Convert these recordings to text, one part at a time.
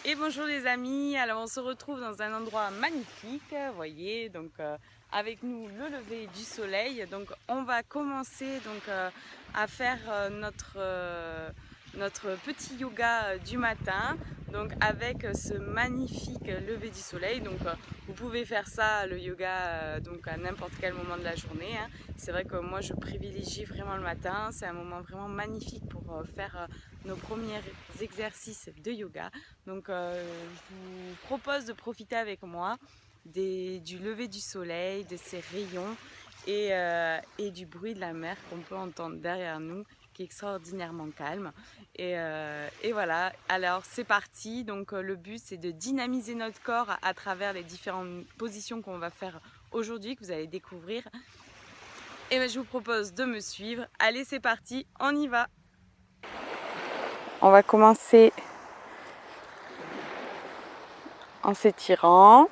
Et bonjour les amis, alors on se retrouve dans un endroit magnifique, vous voyez, donc avec nous le lever du soleil. Donc on va commencer à faire notre petit yoga du matin, donc avec ce magnifique lever du soleil. Donc vous pouvez faire ça, le yoga, donc à n'importe quel moment de la journée, hein. C'est vrai que moi je privilégie vraiment le matin, c'est un moment vraiment magnifique pour faire nos premiers exercices de yoga. Donc je vous propose de profiter avec moi du lever du soleil, de ces rayons et du bruit de la mer qu'on peut entendre derrière nous, qui est extraordinairement calme. Et voilà, alors c'est parti. Donc le but c'est de dynamiser notre corps à travers les différentes positions qu'on va faire aujourd'hui, que vous allez découvrir. Et ben, je vous propose de me suivre. Allez, c'est parti, on y va. On va commencer en s'étirant.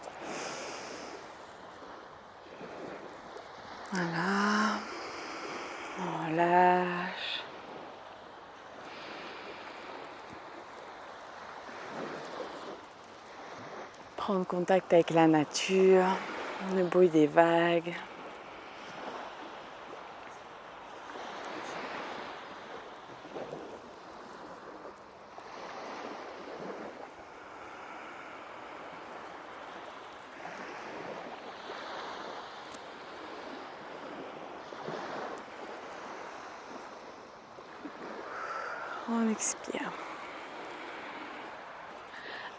Voilà. On relâche. Prendre contact avec la nature, le bruit des vagues. On expire.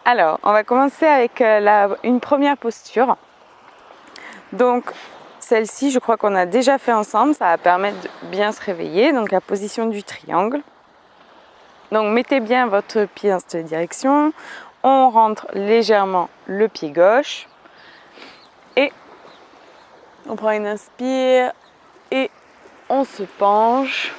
Alors, on va commencer avec une première posture. Donc, celle-ci, je crois qu'on a déjà fait ensemble. Ça va permettre de bien se réveiller. Donc, la position du triangle. Donc, mettez bien votre pied dans cette direction. On rentre légèrement le pied gauche. Et on prend une inspire. Et on se penche.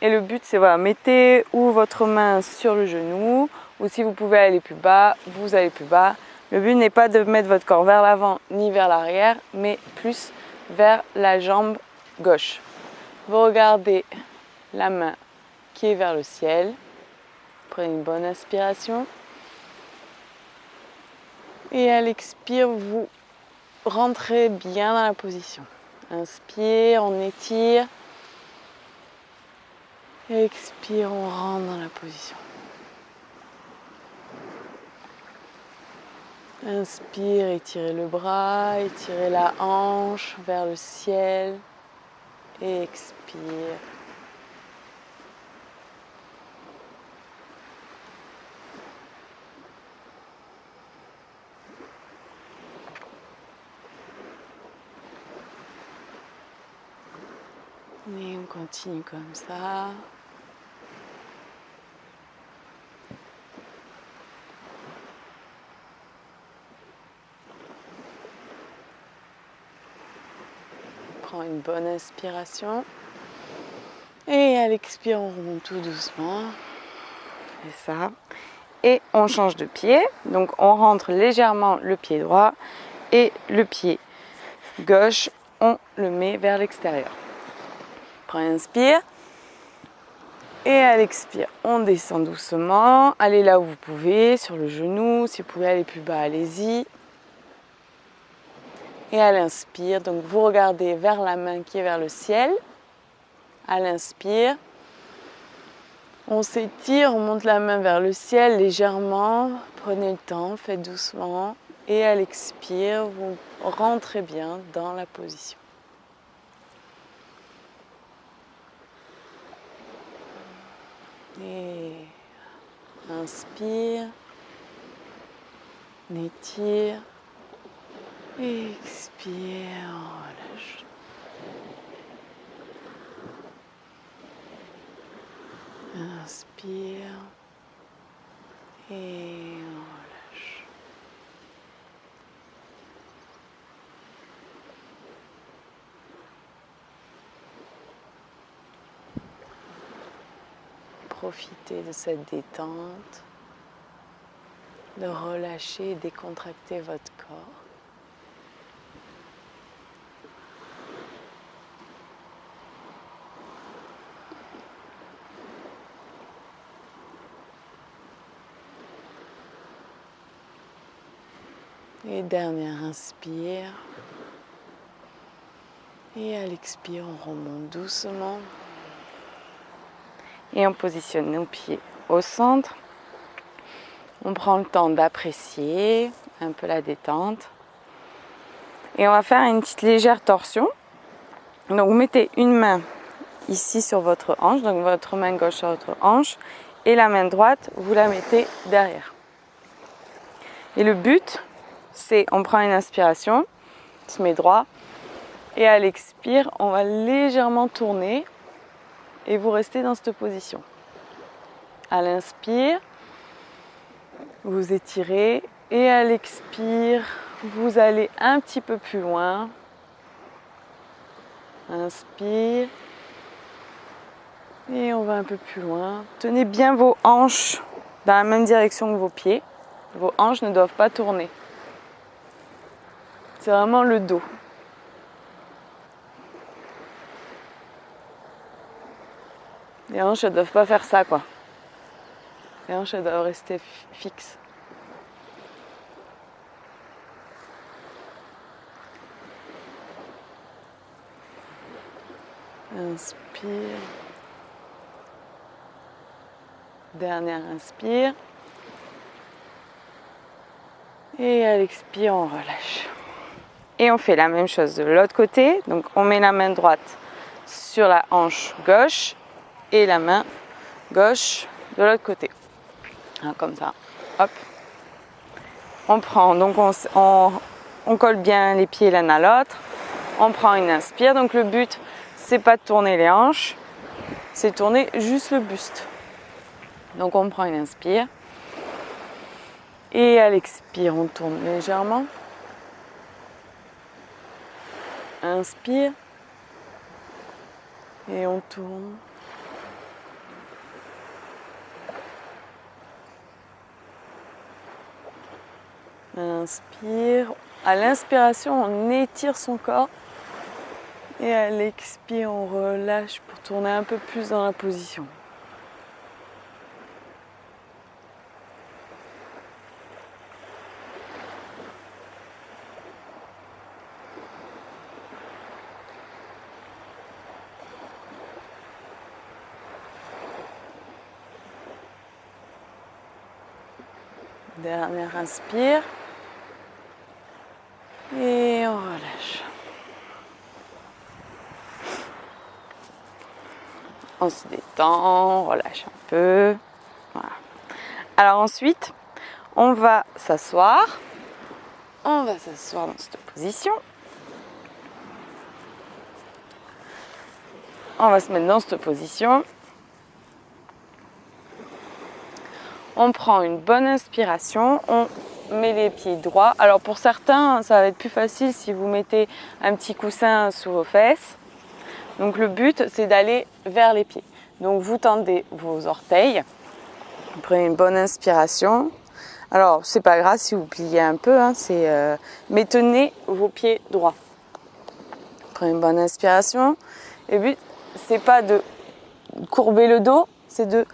Et le but, c'est voilà, mettez ou votre main sur le genou, ou si vous pouvez aller plus bas, vous allez plus bas. Le but n'est pas de mettre votre corps vers l'avant ni vers l'arrière, mais plus vers la jambe gauche. Vous regardez la main qui est vers le ciel. Prenez une bonne inspiration. Et à l'expire, vous rentrez bien dans la position. Inspire, on étire. Expire, on rentre dans la position. Inspire, étirez le bras, étirez la hanche vers le ciel. Et expire. Et on continue comme ça. Prends une bonne inspiration. Et à l'expire, on remonte tout doucement. Et ça. Et on change de pied. Donc on rentre légèrement le pied droit et le pied gauche, on le met vers l'extérieur. Prends une inspire. Et à l'expire, on descend doucement. Allez là où vous pouvez, sur le genou. Si vous pouvez aller plus bas, allez-y. Et à l'inspire, donc vous regardez vers la main qui est vers le ciel. À l'inspire, on s'étire, on monte la main vers le ciel légèrement. Prenez le temps, faites doucement. Et à l'expire, vous rentrez bien dans la position. Et inspire, on étire. Et expire, on relâche. Inspire et on relâche. Profitez de cette détente, de relâcher et décontracter votre corps. Et dernière inspire. Et à l'expire, on remonte doucement. Et on positionne nos pieds au centre. On prend le temps d'apprécier un peu la détente. Et on va faire une petite légère torsion. Donc vous mettez une main ici sur votre hanche, donc votre main gauche sur votre hanche, et la main droite, vous la mettez derrière. Et le but, c'est on prend une inspiration, on se met droit, et à l'expire, on va légèrement tourner et vous restez dans cette position. À l'inspire, vous étirez et à l'expire, vous allez un petit peu plus loin. Inspire et on va un peu plus loin. Tenez bien vos hanches dans la même direction que vos pieds. Vos hanches ne doivent pas tourner. C'est vraiment le dos. Les hanches ne doivent pas faire ça, quoi. Les hanches elles doivent rester fixes. Inspire. Dernière inspire. Et à l'expire, on relâche. Et on fait la même chose de l'autre côté. Donc on met la main droite sur la hanche gauche et la main gauche de l'autre côté. Comme ça. Hop. On prend, donc on colle bien les pieds l'un à l'autre. On prend une inspire. Donc le but, c'est pas de tourner les hanches, c'est de tourner juste le buste. Donc on prend une inspire. Et à l'expire, on tourne légèrement. Inspire. Et on tourne. Inspire. À l'inspiration, on étire son corps. Et à l'expire, on relâche pour tourner un peu plus dans la position. Dernière inspire. Et on relâche. On se détend, on relâche un peu. Voilà. Alors ensuite, on va s'asseoir. On va s'asseoir dans cette position. On va se mettre dans cette position. On prend une bonne inspiration. On met les pieds droits. Alors pour certains, ça va être plus facile si vous mettez un petit coussin sous vos fesses. Donc le but, c'est d'aller vers les pieds. Donc vous tendez vos orteils. Vous prenez une bonne inspiration. Alors c'est pas grave si vous pliez un peu, mais tenez vos pieds droits. Prenez une bonne inspiration. Et le but, c'est pas de courber le dos, c'est de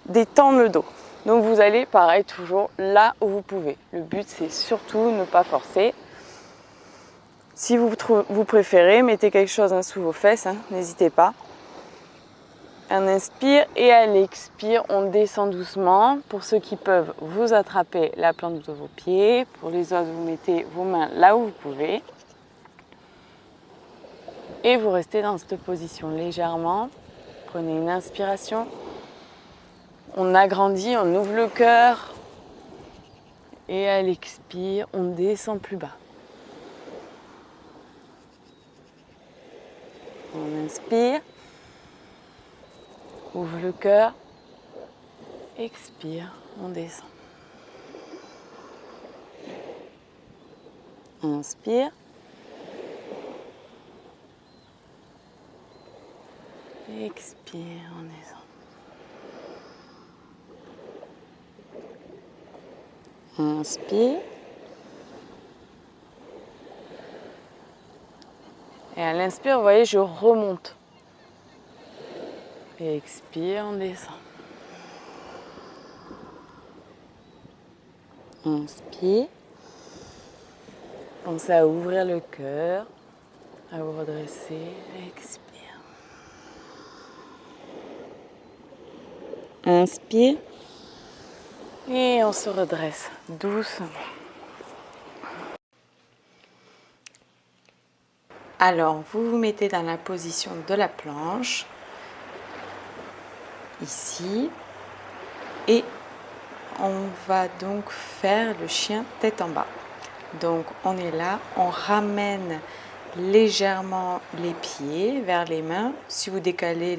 détendre le dos. Donc vous allez, pareil, toujours là où vous pouvez. Le but, c'est surtout ne pas forcer. Si vous préférez, mettez quelque chose sous vos fesses, n'hésitez pas. Un inspire et à l'expire, on descend doucement. Pour ceux qui peuvent, vous attrapez la plante de vos pieds. Pour les autres, vous mettez vos mains là où vous pouvez. Et vous restez dans cette position légèrement. Prenez une inspiration. On agrandit, on ouvre le cœur. Et à l'expire, on descend plus bas. On inspire. Ouvre le cœur. Expire, on descend. Inspire. Expire, on descend. Inspire. Et à l'inspire, vous voyez, je remonte. Et expire, on descend. Inspire. Pensez à ouvrir le cœur, à vous redresser. Expire. Inspire. Et on se redresse doucement. Alors, vous vous mettez dans la position de la planche, ici, et on va donc faire le chien tête en bas. Donc, on est là, on ramène légèrement les pieds vers les mains. Si vous décollez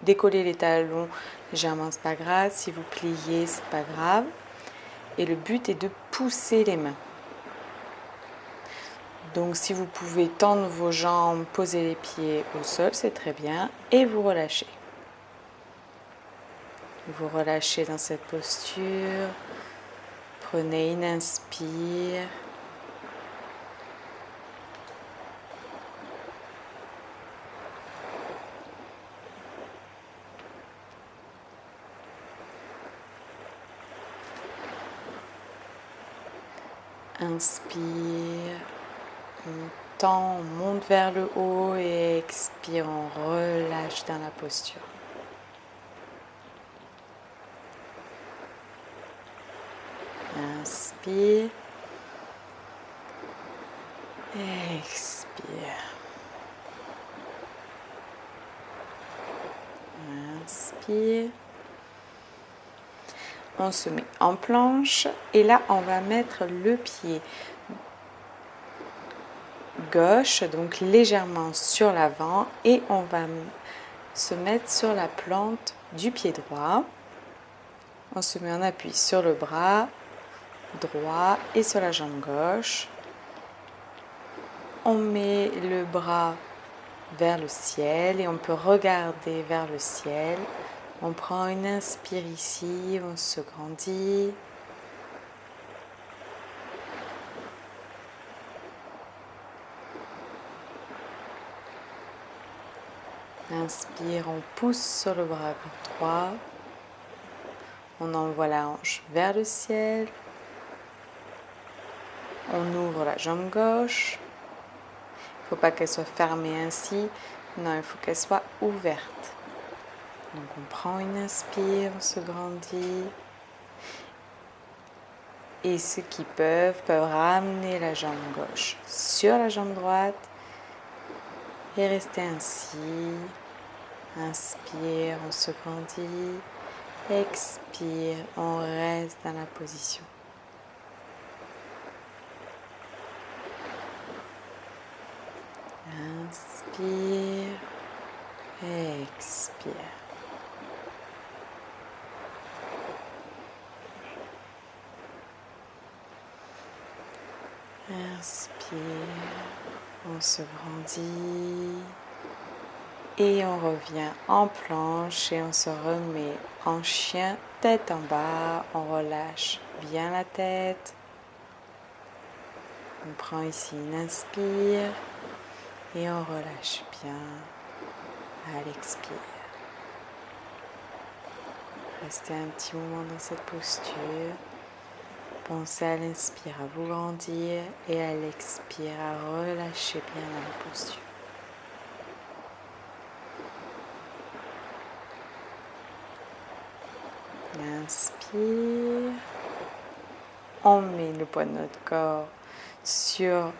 les talons légèrement, c'est pas grave. Si vous pliez, c'est pas grave. Et le but est de pousser les mains. Donc si vous pouvez tendre vos jambes, poser les pieds au sol, c'est très bien. Et vous relâchez. Vous relâchez dans cette posture. Prenez une inspire. Inspire. On tend, on monte vers le haut et expire, on relâche dans la posture. Inspire. Expire. Inspire. On se met en planche et là on va mettre le pied gauche, donc légèrement sur l'avant, et on va se mettre sur la plante du pied droit. On se met en appui sur le bras droit et sur la jambe gauche. On met le bras vers le ciel et on peut regarder vers le ciel. On prend une inspire ici, on se grandit. Inspire, on pousse sur le bras droit. On envoie la hanche vers le ciel. On ouvre la jambe gauche. Il ne faut pas qu'elle soit fermée ainsi. Non, il faut qu'elle soit ouverte. Donc on prend une inspire, on se grandit. Et ceux qui peuvent ramener la jambe gauche sur la jambe droite. Et rester ainsi. Inspire, on se grandit. Expire, on reste dans la position. Inspire, expire. Inspire, on se grandit et on revient en planche et on se remet en chien tête en bas. On relâche bien la tête. On prend ici une inspire et on relâche bien à l'expire. Restez un petit moment dans cette posture. Pensez à l'inspire à vous grandir et à l'expire à relâcher bien dans la posture. Inspire. On met le poids de notre corps sur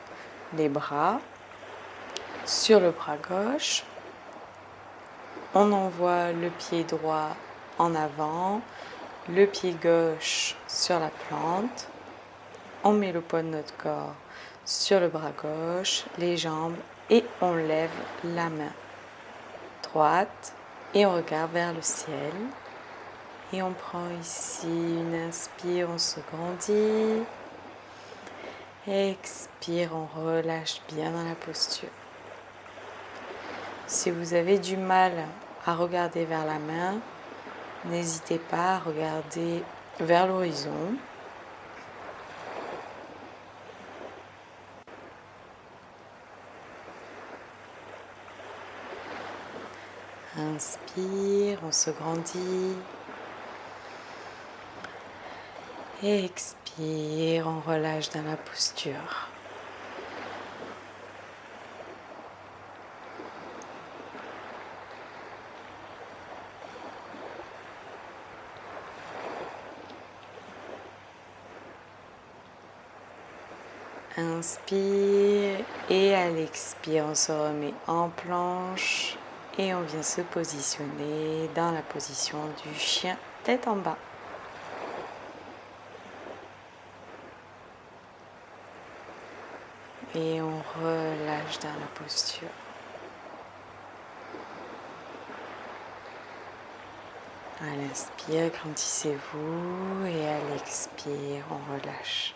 les bras, sur le bras gauche. On envoie le pied droit en avant, le pied gauche sur la plante. On met le poids de notre corps sur le bras gauche, les jambes, et on lève la main droite et on regarde vers le ciel. Et on prend ici une inspire, on se grandit. Expire, on relâche bien dans la posture. Si vous avez du mal à regarder vers la main, n'hésitez pas à regarder vers l'horizon. Inspire, on se grandit. Expire, on relâche dans la posture. Inspire et à l'expire, on se remet en planche et on vient se positionner dans la position du chien tête en bas. Et on relâche dans la posture. À l'inspire, grandissez-vous et à l'expire, on relâche.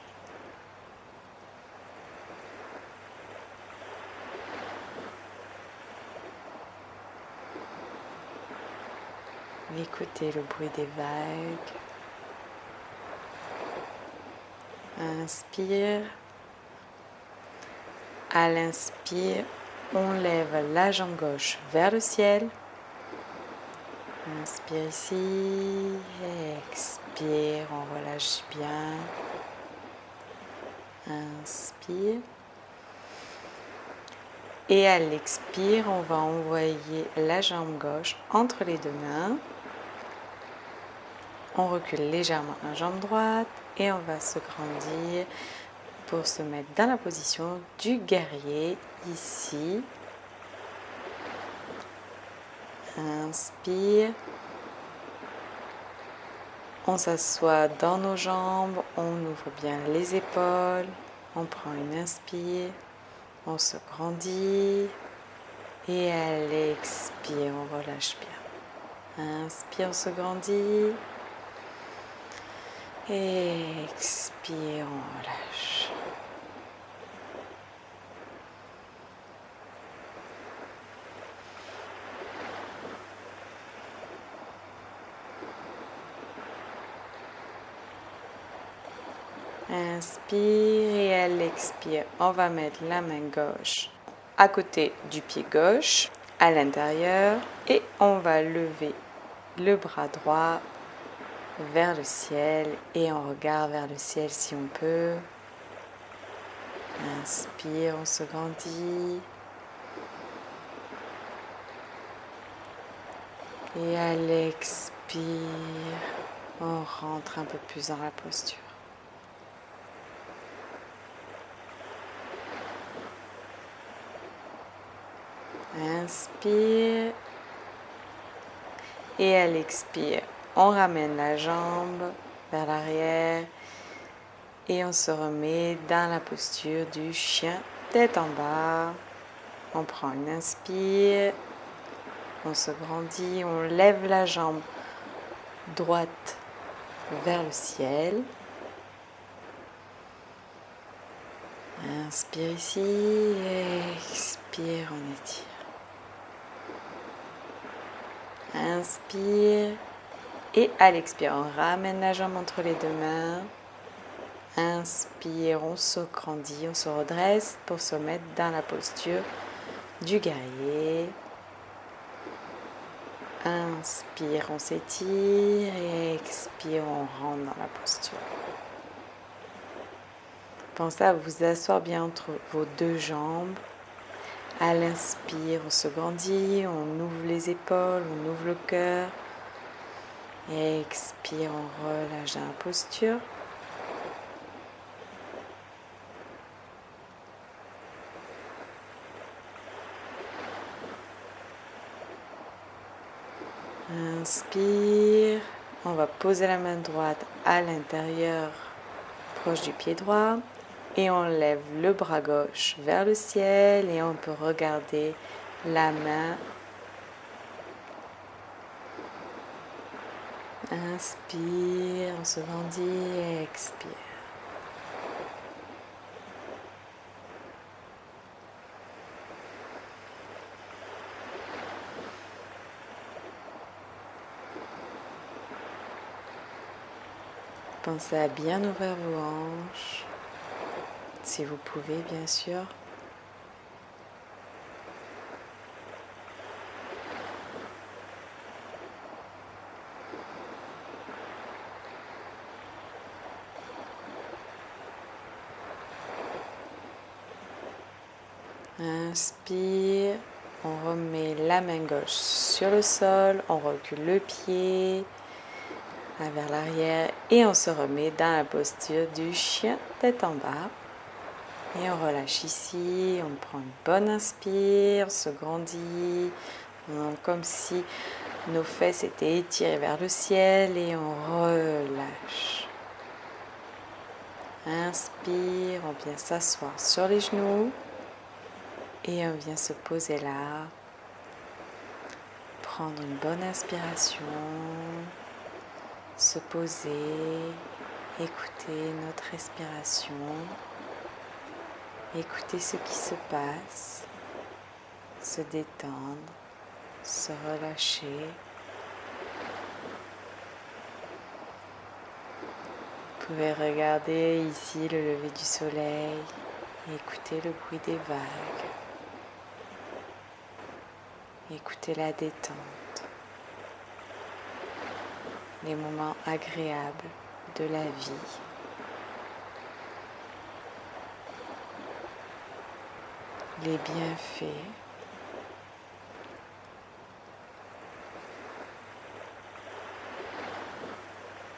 Écoutez le bruit des vagues. Inspire. À l'inspire, on lève la jambe gauche vers le ciel. Inspire ici, expire, on relâche bien. Inspire. Et à l'expire, on va envoyer la jambe gauche entre les deux mains. On recule légèrement la jambe droite et on va se grandir pour se mettre dans la position du guerrier ici. Inspire. On s'assoit dans nos jambes, on ouvre bien les épaules, on prend une inspire, on se grandit et à l'expire, on relâche bien. Inspire, on se grandit. Expire, on relâche. Inspire et à l'expire, on va mettre la main gauche à côté du pied gauche, à l'intérieur, et on va lever le bras droit vers le ciel et on regarde vers le ciel si on peut. Inspire, on se grandit. Et à l'expire, on rentre un peu plus dans la posture. Inspire. Et à l'expire, on ramène la jambe vers l'arrière et on se remet dans la posture du chien tête en bas. On prend une inspire, on se grandit, on lève la jambe droite vers le ciel. Inspire ici, expire, on étire. Inspire et à l'expire, on ramène la jambe entre les deux mains. Inspire, on se grandit, on se redresse pour se mettre dans la posture du guerrier. Inspire, on s'étire et expire, on rentre dans la posture. Pensez à vous asseoir bien entre vos deux jambes. À l'inspire, on se grandit, on ouvre les épaules, on ouvre le cœur. Et expire, on relâche dans la posture. Inspire, on va poser la main droite à l'intérieur, proche du pied droit. Et on lève le bras gauche vers le ciel et on peut regarder la main. Inspire, on se grandit, expire. Pensez à bien ouvrir vos hanches, si vous pouvez bien sûr. Inspire, on remet la main gauche sur le sol, on recule le pied vers l'arrière et on se remet dans la posture du chien tête en bas. Et on relâche ici, on prend une bonne inspire, on se grandit, comme si nos fesses étaient étirées vers le ciel et on relâche. Inspire, on vient s'asseoir sur les genoux et on vient se poser là. Prendre une bonne inspiration, se poser, écouter notre respiration, écouter ce qui se passe, se détendre, se relâcher. Vous pouvez regarder ici le lever du soleil et écouter le bruit des vagues. Écoutez la détente, les moments agréables de la vie. Les bienfaits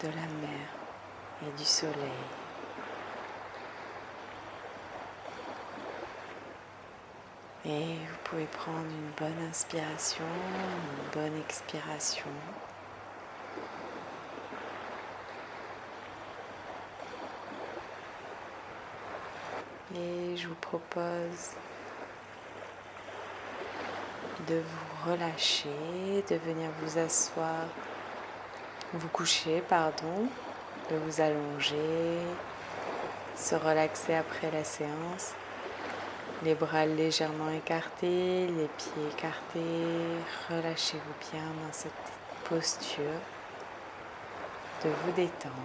de la mer et du soleil. Et vous pouvez prendre une bonne inspiration, une bonne expiration. Et je vous propose de vous relâcher, de venir vous asseoir, vous coucher, de vous allonger, se relaxer après la séance. Les bras légèrement écartés, les pieds écartés, relâchez-vous bien dans cette posture, de vous détendre,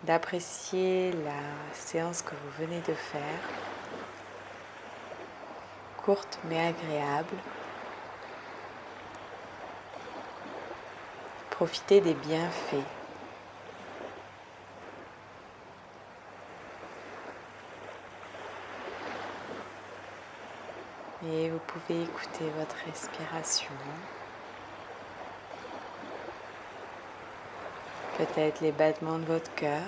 d'apprécier la séance que vous venez de faire, courte mais agréable. Profitez des bienfaits. Et vous pouvez écouter votre respiration. Peut-être les battements de votre cœur.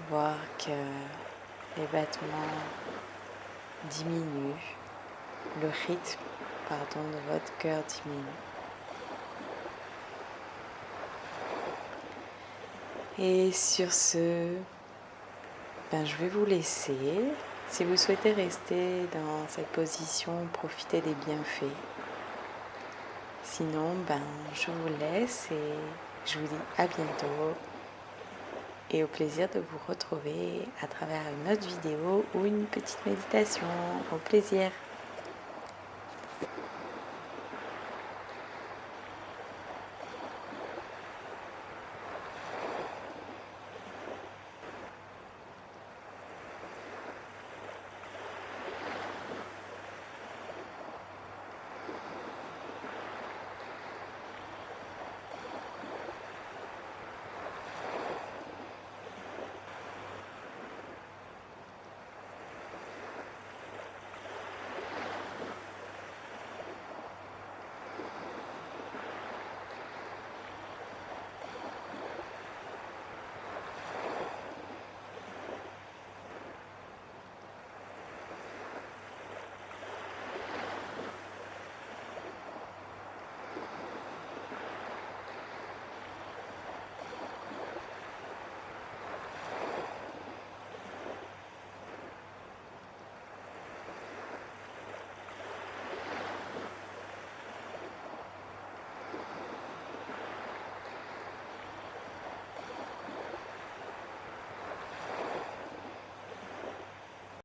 Voir que les battements diminuent. Le rythme, de votre cœur diminue. Et sur ce, je vais vous laisser. Si vous souhaitez rester dans cette position, profitez des bienfaits. Sinon, je vous laisse et je vous dis à bientôt et au plaisir de vous retrouver à travers une autre vidéo ou une petite méditation. Au plaisir.